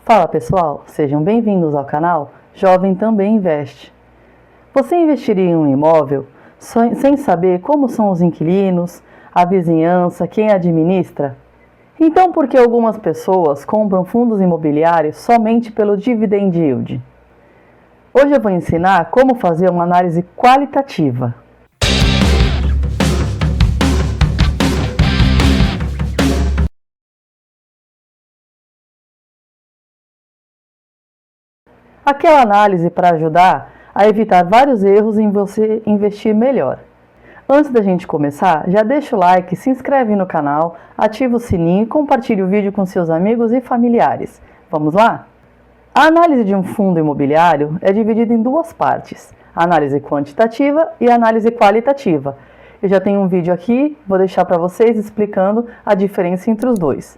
Fala pessoal, sejam bem-vindos ao canal Jovem Também Investe. Você investiria em um imóvel sem saber como são os inquilinos, a vizinhança, quem administra? Então por que algumas pessoas compram fundos imobiliários somente pelo dividend yield? Hoje eu vou ensinar como fazer uma análise qualitativa. Aquela análise para ajudar a evitar vários erros em você investir melhor. Antes da gente começar, já deixa o like, se inscreve no canal, ativa o sininho e compartilhe o vídeo com seus amigos e familiares. Vamos lá? A análise de um fundo imobiliário é dividida em duas partes, a análise quantitativa e a análise qualitativa. Eu já tenho um vídeo aqui, vou deixar para vocês explicando a diferença entre os dois.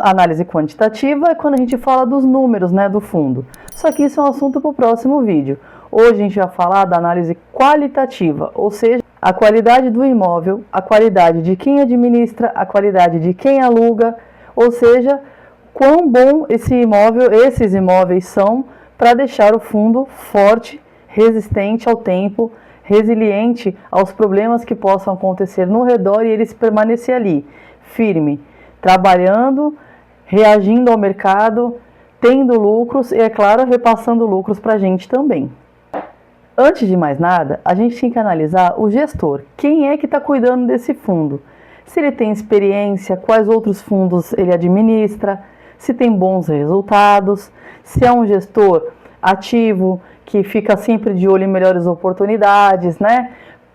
A análise quantitativa é quando a gente fala dos números, do fundo. Só que isso é um assunto para o próximo vídeo. Hoje a gente vai falar da análise qualitativa, ou seja, a qualidade do imóvel, a qualidade de quem administra, a qualidade de quem aluga, ou seja, quão bom esses imóveis são para deixar o fundo forte, resistente ao tempo, resiliente aos problemas que possam acontecer no redor e ele permanecer ali, firme, trabalhando, reagindo ao mercado, tendo lucros e, é claro, repassando lucros para a gente também. Antes de mais nada, a gente tem que analisar o gestor. Quem é que está cuidando desse fundo? Se ele tem experiência, quais outros fundos ele administra, se tem bons resultados, se é um gestor ativo, que fica sempre de olho em melhores oportunidades,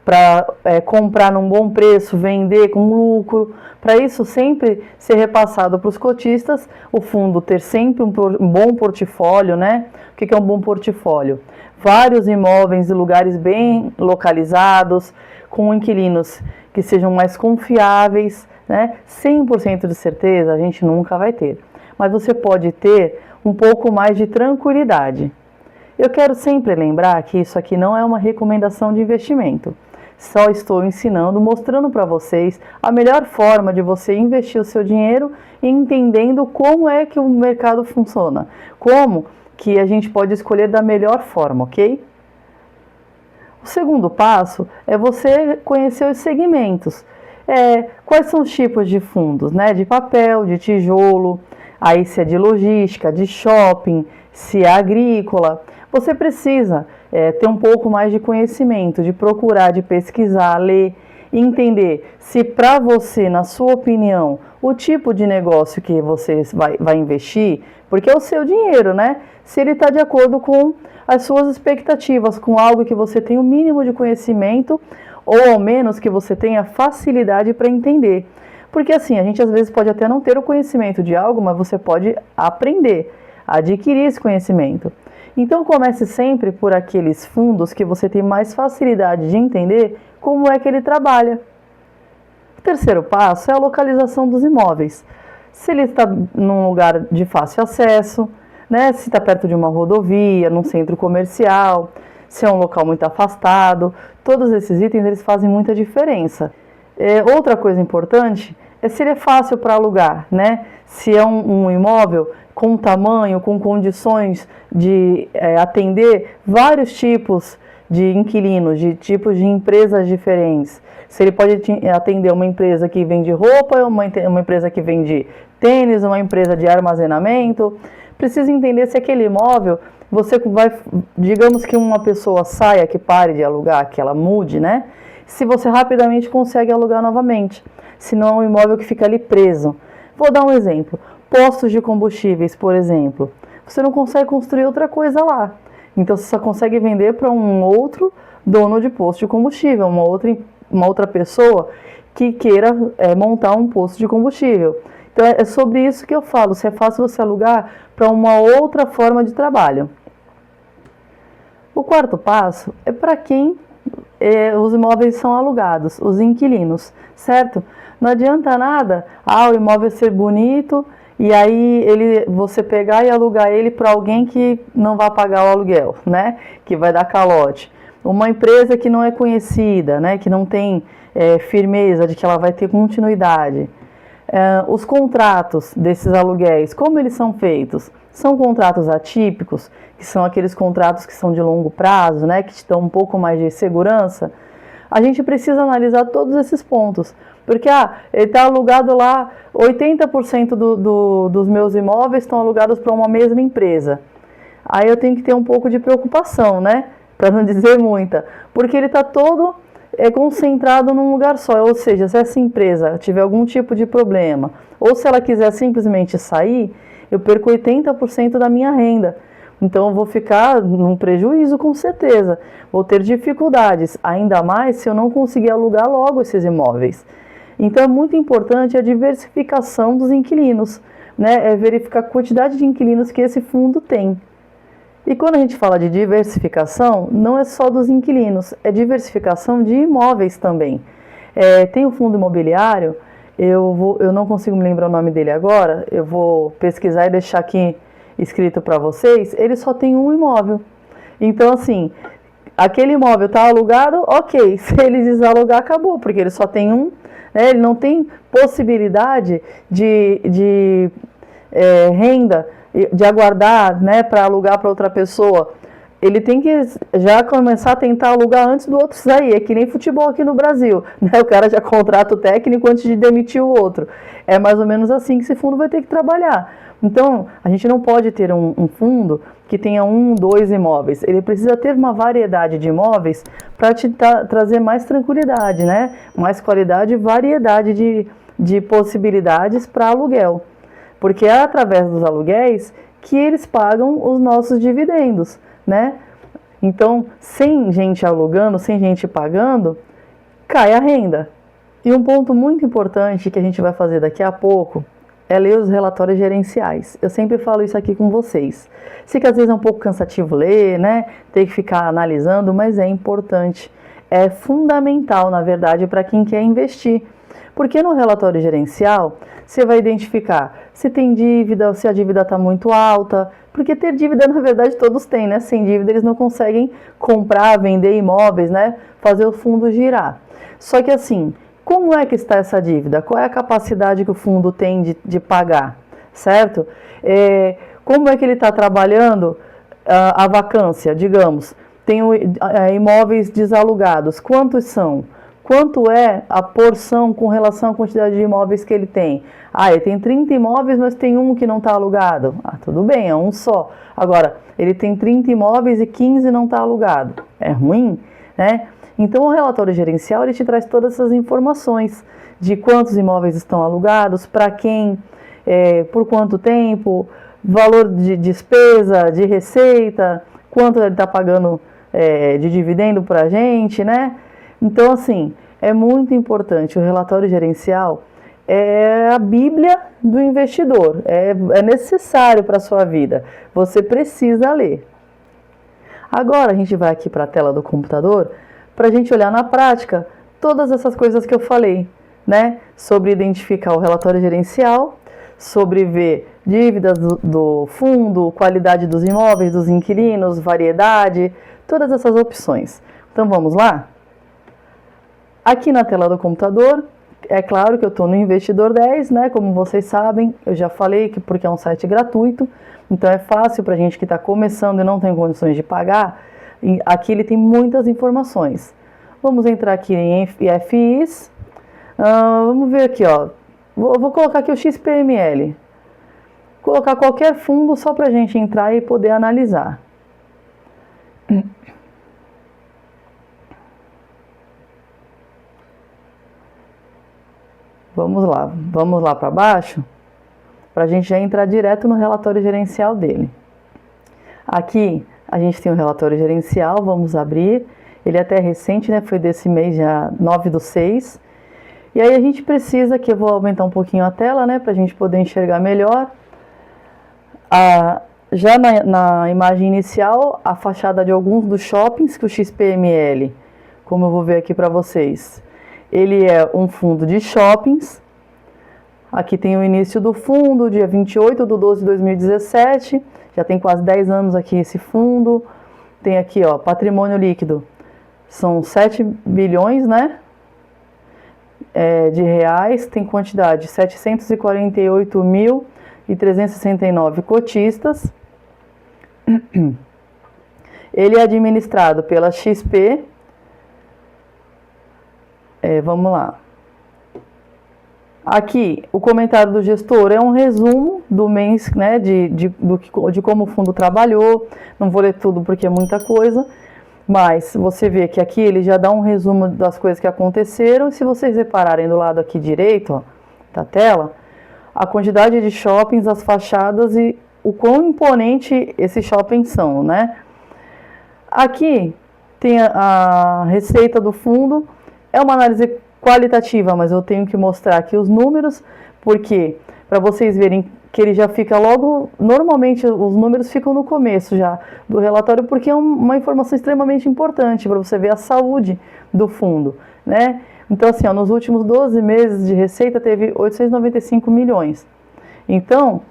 para comprar num bom preço, vender com lucro, para isso sempre ser repassado para os cotistas, o fundo ter sempre um bom portfólio, O que é um bom portfólio? Vários imóveis em lugares bem localizados, com inquilinos que sejam mais confiáveis, 100% de certeza a gente nunca vai ter, mas você pode ter um pouco mais de tranquilidade. Eu quero sempre lembrar que isso aqui não é uma recomendação de investimento. Só estou ensinando, mostrando para vocês a melhor forma de você investir o seu dinheiro e entendendo como é que o mercado funciona. Como que a gente pode escolher da melhor forma, ok? O segundo passo é você conhecer os segmentos. Quais são os tipos de fundos, De papel, de tijolo, aí se é de logística, de shopping, se é agrícola. Você precisa ter um pouco mais de conhecimento, de procurar, de pesquisar, ler, entender se para você, na sua opinião, o tipo de negócio que você vai investir, porque é o seu dinheiro, Se ele está de acordo com as suas expectativas, com algo que você tem o mínimo de conhecimento, ou ao menos que você tenha facilidade para entender. Porque assim, a gente às vezes pode até não ter o conhecimento de algo, mas você pode aprender, adquirir esse conhecimento. Então comece sempre por aqueles fundos que você tem mais facilidade de entender como é que ele trabalha. O terceiro passo é a localização dos imóveis. Se ele está num lugar de fácil acesso, se está perto de uma rodovia, num centro comercial, se é um local muito afastado, todos esses itens eles fazem muita diferença. Outra coisa importante é se ele é fácil para alugar, Se é um imóvel com tamanho, com condições de atender vários tipos de inquilinos, de tipos de empresas diferentes. Se ele pode atender uma empresa que vende roupa, uma empresa que vende tênis, uma empresa de armazenamento. Precisa entender se aquele imóvel, você vai, digamos que uma pessoa saia, que pare de alugar, que ela mude, Se você rapidamente consegue alugar novamente. Se não é um imóvel que fica ali preso. Vou dar um exemplo. Postos de combustíveis, por exemplo. Você não consegue construir outra coisa lá. Então você só consegue vender para um outro dono de posto de combustível, uma outra pessoa que queira montar um posto de combustível. Então é sobre isso que eu falo. Se é fácil você alugar para uma outra forma de trabalho. O quarto passo é para quem os imóveis são alugados, os inquilinos, certo? Não adianta nada, o imóvel ser bonito e aí você pegar e alugar ele para alguém que não vai pagar o aluguel, Que vai dar calote. Uma empresa que não é conhecida, que não tem firmeza de que ela vai ter continuidade. Os contratos desses aluguéis, como eles são feitos? São contratos atípicos, que são aqueles contratos que são de longo prazo, né, que te dão um pouco mais de segurança. A gente precisa analisar todos esses pontos, porque ele está alugado lá, 80% dos meus imóveis estão alugados para uma mesma empresa. Aí eu tenho que ter um pouco de preocupação, né, para não dizer muita, porque ele está todo concentrado num lugar só, ou seja, se essa empresa tiver algum tipo de problema, ou se ela quiser simplesmente sair, eu perco 80% da minha renda. Então eu vou ficar num prejuízo com certeza, vou ter dificuldades, ainda mais se eu não conseguir alugar logo esses imóveis. Então é muito importante a diversificação dos inquilinos, né? É verificar a quantidade de inquilinos que esse fundo tem. E quando a gente fala de diversificação, não é só dos inquilinos, é diversificação de imóveis também. Tem o fundo imobiliário, eu não consigo me lembrar o nome dele agora, eu vou pesquisar e deixar aqui escrito para vocês, ele só tem um imóvel. Então, assim, aquele imóvel está alugado, ok, se ele desalugar, acabou, porque ele só tem um, né? Ele não tem possibilidade de renda, de aguardar, né, para alugar para outra pessoa. Ele tem que já começar a tentar alugar antes do outro sair. É que nem futebol aqui no Brasil, né? O cara já contrata o técnico antes de demitir o outro. É mais ou menos assim que esse fundo vai ter que trabalhar. Então, a gente não pode ter um fundo que tenha 1, 2 imóveis. Ele precisa ter uma variedade de imóveis para te trazer mais tranquilidade, né? Mais qualidade e variedade de possibilidades para aluguel. Porque é através dos aluguéis que eles pagam os nossos dividendos, né? Então, sem gente alugando, sem gente pagando, cai a renda. E um ponto muito importante que a gente vai fazer daqui a pouco é ler os relatórios gerenciais. Eu sempre falo isso aqui com vocês. Sei que às vezes é um pouco cansativo ler, né? Ter que ficar analisando, mas é importante. É fundamental, na verdade, para quem quer investir. Porque no relatório gerencial, você vai identificar se tem dívida, se a dívida está muito alta, porque ter dívida, na verdade, todos têm, né? Sem dívida, eles não conseguem comprar, vender imóveis, né? Fazer o fundo girar. Só que assim, como é que está essa dívida? Qual é a capacidade que o fundo tem de pagar, certo? Como é que ele está trabalhando a vacância, digamos? Tem imóveis desalugados, quantos são? Quanto é a porção com relação à quantidade de imóveis que ele tem? Ele tem 30 imóveis, mas tem um que não está alugado. Tudo bem, é um só. Agora, ele tem 30 imóveis e 15 não está alugado. É ruim, né? Então, o relatório gerencial, ele te traz todas essas informações de quantos imóveis estão alugados, para quem, por quanto tempo, valor de despesa, de receita, quanto ele está pagando de dividendo para a gente, né? Então, assim, é muito importante. O relatório gerencial é a Bíblia do investidor. É necessário para a sua vida. Você precisa ler. Agora, a gente vai aqui para a tela do computador para a gente olhar na prática todas essas coisas que eu falei, né? Sobre identificar o relatório gerencial, sobre ver dívidas do fundo, qualidade dos imóveis, dos inquilinos, variedade, todas essas opções. Então, vamos lá? Aqui na tela do computador, é claro que eu estou no Investidor 10, né? Como vocês sabem, eu já falei que porque é um site gratuito, então é fácil para a gente que está começando e não tem condições de pagar. Aqui ele tem muitas informações. Vamos entrar aqui em FIs. Vamos ver aqui, ó. Vou colocar aqui o XPML. Colocar qualquer fundo só para a gente entrar e poder analisar. Vamos lá para baixo, para a gente já entrar direto no relatório gerencial dele. Aqui a gente tem o relatório gerencial, vamos abrir, ele é até recente, né? Foi desse mês, já 9/6. E aí a gente precisa, que eu vou aumentar um pouquinho a tela, né? Para a gente poder enxergar melhor. Já na imagem inicial, a fachada de alguns dos shoppings, que o XPML, como eu vou ver aqui para vocês, ele é um fundo de shoppings. Aqui tem o início do fundo, dia 28/12/2017. Já tem quase 10 anos aqui esse fundo. Tem aqui, ó, patrimônio líquido. São 7 bilhões, né? de reais, tem quantidade de 748.369 cotistas. Ele é administrado pela XP. Vamos lá. Aqui, o comentário do gestor é um resumo do mês, né, de como o fundo trabalhou. Não vou ler tudo porque é muita coisa, mas você vê que aqui ele já dá um resumo das coisas que aconteceram. Se vocês repararem do lado aqui direito, ó, da tela, a quantidade de shoppings, as fachadas e o quão imponente esses shoppings são, né? Aqui tem a receita do fundo, é uma análise qualitativa, mas eu tenho que mostrar aqui os números, porque para vocês verem que ele já fica logo, normalmente os números ficam no começo já do relatório, porque é uma informação extremamente importante para você ver a saúde do fundo, né? Então assim, ó, nos últimos 12 meses de receita teve 895 milhões. Então,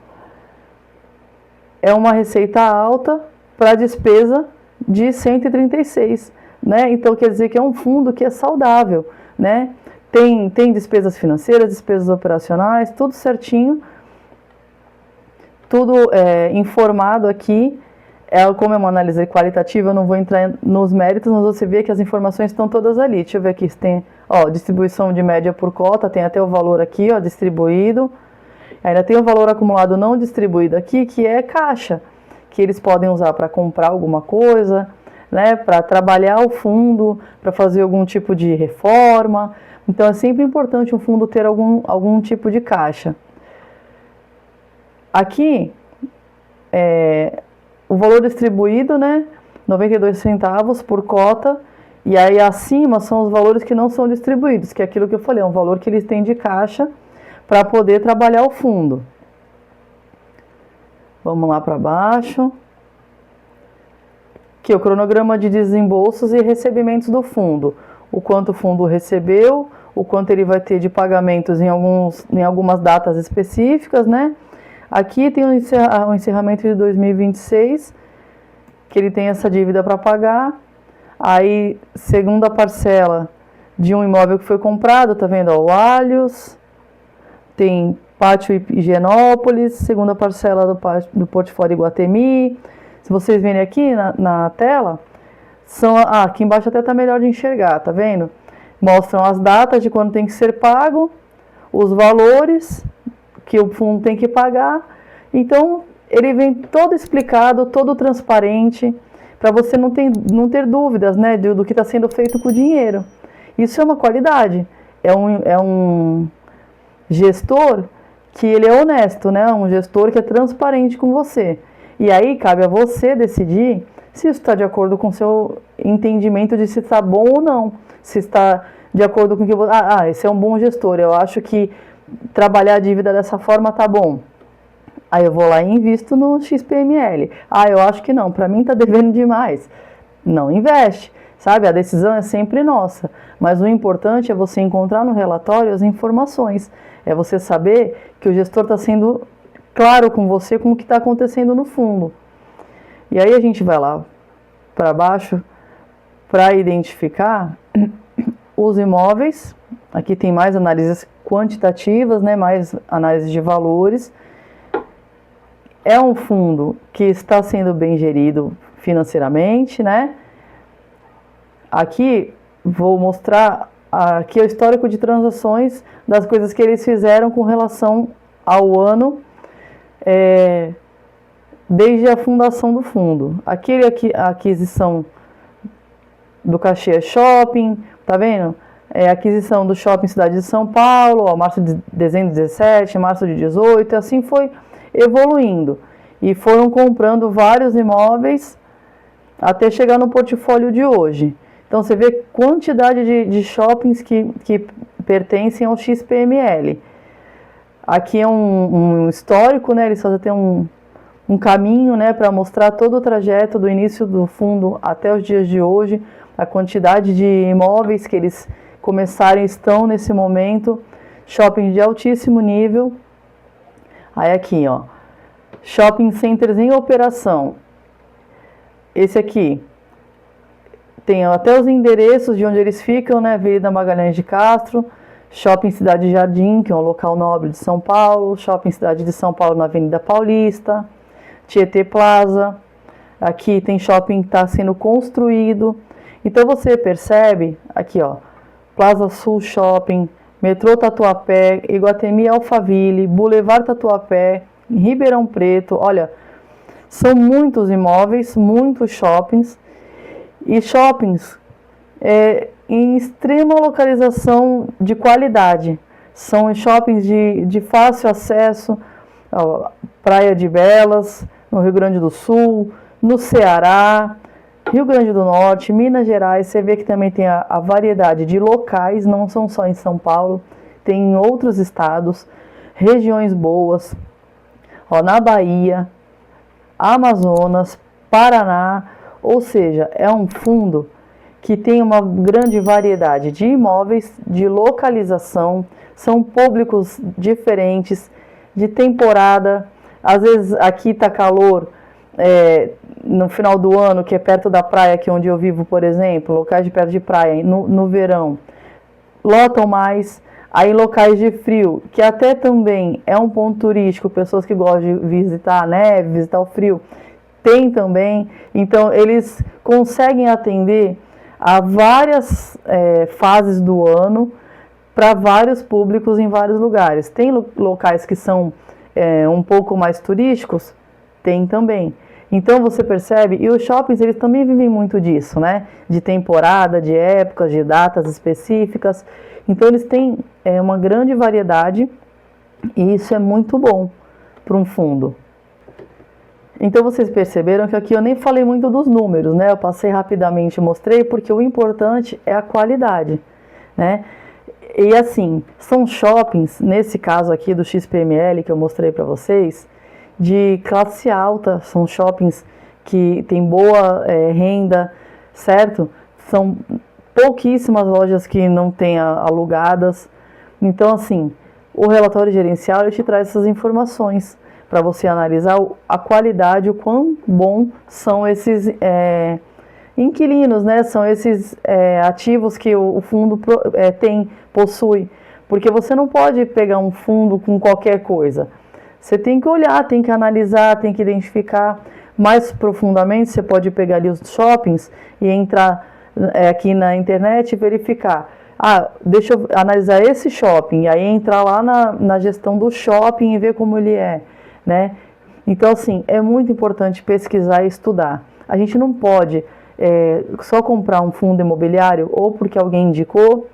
é uma receita alta para despesa de 136, né? Então quer dizer que é um fundo que é saudável, né? Tem despesas financeiras, despesas operacionais, tudo certinho, tudo informado aqui. Como é uma análise qualitativa, eu não vou entrar nos méritos, mas você vê que as informações estão todas ali. Deixa eu ver aqui se tem, ó, distribuição de média por cota, tem até o valor aqui, ó, distribuído. Ainda tem o valor acumulado não distribuído aqui, que é caixa, que eles podem usar para comprar alguma coisa, né, para trabalhar o fundo, para fazer algum tipo de reforma. Então é sempre importante um fundo ter algum tipo de caixa. Aqui, o valor distribuído, né, 92 centavos por cota, e aí acima são os valores que não são distribuídos, que é aquilo que eu falei, é um valor que eles têm de caixa para poder trabalhar o fundo. Vamos lá para baixo. Aqui o cronograma de desembolsos e recebimentos do fundo. O quanto o fundo recebeu, o quanto ele vai ter de pagamentos em algumas datas específicas, né? Aqui tem o encerramento de 2026, que ele tem essa dívida para pagar. Aí, segunda parcela de um imóvel que foi comprado, tá vendo? Ó, o Alhos, tem Pátio Higienópolis, segunda parcela do Portfólio Iguatemi. Se vocês verem aqui na tela, aqui embaixo até está melhor de enxergar, tá vendo? Mostram as datas de quando tem que ser pago, os valores que o fundo tem que pagar. Então, ele vem todo explicado, todo transparente, para você não ter dúvidas, né, do que está sendo feito com o dinheiro. Isso é uma qualidade. É um gestor que ele é honesto, né? Um gestor que é transparente com você. E aí cabe a você decidir se isso está de acordo com o seu entendimento de se está bom ou não. Se está de acordo com o que você... esse é um bom gestor, eu acho que trabalhar a dívida dessa forma tá bom. Aí eu vou lá e invisto no XPML. Eu acho que não, para mim tá devendo demais. Não investe, sabe? A decisão é sempre nossa. Mas o importante é você encontrar no relatório as informações. É você saber que o gestor está sendo claro com você com o que está acontecendo no fundo. E aí a gente vai lá para baixo para identificar os imóveis. Aqui tem mais análises quantitativas, né? Mais análises de valores. É um fundo que está sendo bem gerido financeiramente, né? Aqui vou mostrar aqui o histórico de transações das coisas que eles fizeram com relação ao ano desde a fundação do fundo. Aqui a aquisição do Caxias Shopping, tá vendo? Aquisição do Shopping Cidade de São Paulo, março de dezembro de 17, março de 18, assim foi evoluindo. E foram comprando vários imóveis até chegar no portfólio de hoje. Então você vê quantidade de shoppings que pertencem ao XPML. Aqui é um histórico, né? Eles fazem até um caminho, né, para mostrar todo o trajeto do início do fundo até os dias de hoje, a quantidade de imóveis que eles começaram e estão nesse momento, shopping de altíssimo nível. Aí aqui, ó, shopping centers em operação. Esse aqui tem até os endereços de onde eles ficam, né, Avenida Magalhães de Castro, Shopping Cidade Jardim, que é um local nobre de São Paulo, Shopping Cidade de São Paulo na Avenida Paulista, Tietê Plaza, aqui tem shopping que está sendo construído. Então você percebe, aqui ó, Plaza Sul Shopping, Metrô Tatuapé, Iguatemi Alphaville, Boulevard Tatuapé, Ribeirão Preto, olha, são muitos imóveis, muitos shoppings, e shoppings em extrema localização de qualidade. São shoppings de fácil acesso, ó, Praia de Belas, no Rio Grande do Sul, no Ceará, Rio Grande do Norte, Minas Gerais. Você vê que também tem a variedade de locais, não são só em São Paulo, tem em outros estados, regiões boas, ó, na Bahia, Amazonas, Paraná, ou seja, é um fundo que tem uma grande variedade de imóveis, de localização, são públicos diferentes, de temporada. Às vezes aqui está calor no final do ano, que é perto da praia, aqui onde eu vivo, por exemplo, locais de perto de praia, no verão, lotam mais. Aí locais de frio, que até também é um ponto turístico, pessoas que gostam de visitar a neve, visitar o frio, tem também. Então eles conseguem atender a várias fases do ano, para vários públicos em vários lugares. Tem locais que são um pouco mais turísticos? Tem também. Então você percebe, e os shoppings eles também vivem muito disso, né? De temporada, de épocas, de datas específicas. Então eles têm uma grande variedade e isso é muito bom para um fundo. Então vocês perceberam que aqui eu nem falei muito dos números, né? Eu passei rapidamente e mostrei porque o importante é a qualidade, né? E assim, são shoppings, nesse caso aqui do XPML que eu mostrei para vocês, de classe alta, são shoppings que tem boa renda, certo? São pouquíssimas lojas que não têm alugadas. Então assim, o relatório gerencial ele te traz essas informações para você analisar a qualidade, o quão bom são esses inquilinos, né? São esses ativos que o fundo possui. Porque você não pode pegar um fundo com qualquer coisa. Você tem que olhar, tem que analisar, tem que identificar mais profundamente. Você pode pegar ali os shoppings e entrar aqui na internet e verificar. Deixa eu analisar esse shopping, e aí entrar lá na gestão do shopping e ver como ele é, né? Então, assim, é muito importante pesquisar e estudar. A gente não pode só comprar um fundo imobiliário ou porque alguém indicou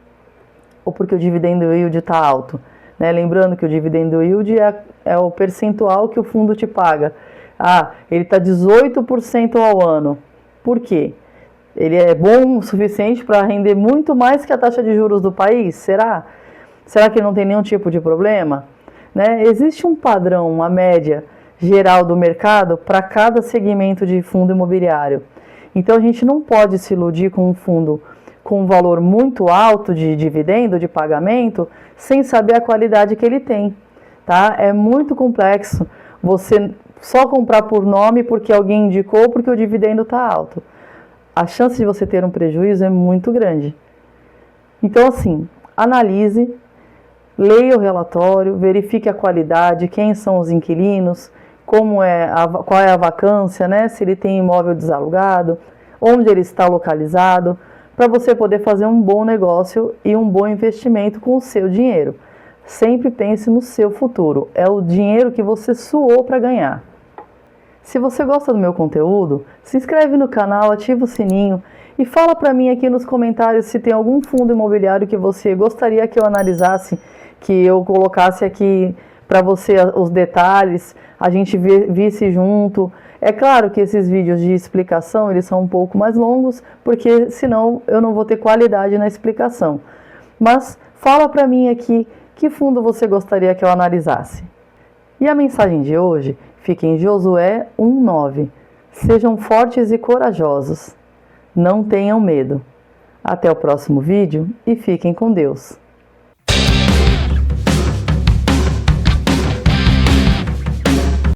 ou porque o dividendo yield está alto, né? Lembrando que o dividendo yield é o percentual que o fundo te paga. Ele está 18% ao ano. Por quê? Ele é bom o suficiente para render muito mais que a taxa de juros do país? Será? Será que não tem nenhum tipo de problema? Né? Existe um padrão, uma média geral do mercado para cada segmento de fundo imobiliário. Então a gente não pode se iludir com um fundo com um valor muito alto de dividendo, de pagamento, sem saber a qualidade que ele tem. Tá? É muito complexo você só comprar por nome porque alguém indicou, porque o dividendo está alto. A chance de você ter um prejuízo é muito grande. Então assim, analise, leia o relatório, verifique a qualidade, quem são os inquilinos, qual é a vacância, né? Se ele tem imóvel desalugado, onde ele está localizado, para você poder fazer um bom negócio e um bom investimento com o seu dinheiro. Sempre pense no seu futuro, é o dinheiro que você suou para ganhar. Se você gosta do meu conteúdo, se inscreve no canal, ativa o sininho e fala para mim aqui nos comentários se tem algum fundo imobiliário que você gostaria que eu analisasse, que eu colocasse aqui para você os detalhes, a gente visse junto. É claro que esses vídeos de explicação, eles são um pouco mais longos, porque senão eu não vou ter qualidade na explicação. Mas fala para mim aqui que fundo você gostaria que eu analisasse. E a mensagem de hoje fica em Josué 1:9. Sejam fortes e corajosos. Não tenham medo. Até o próximo vídeo e fiquem com Deus.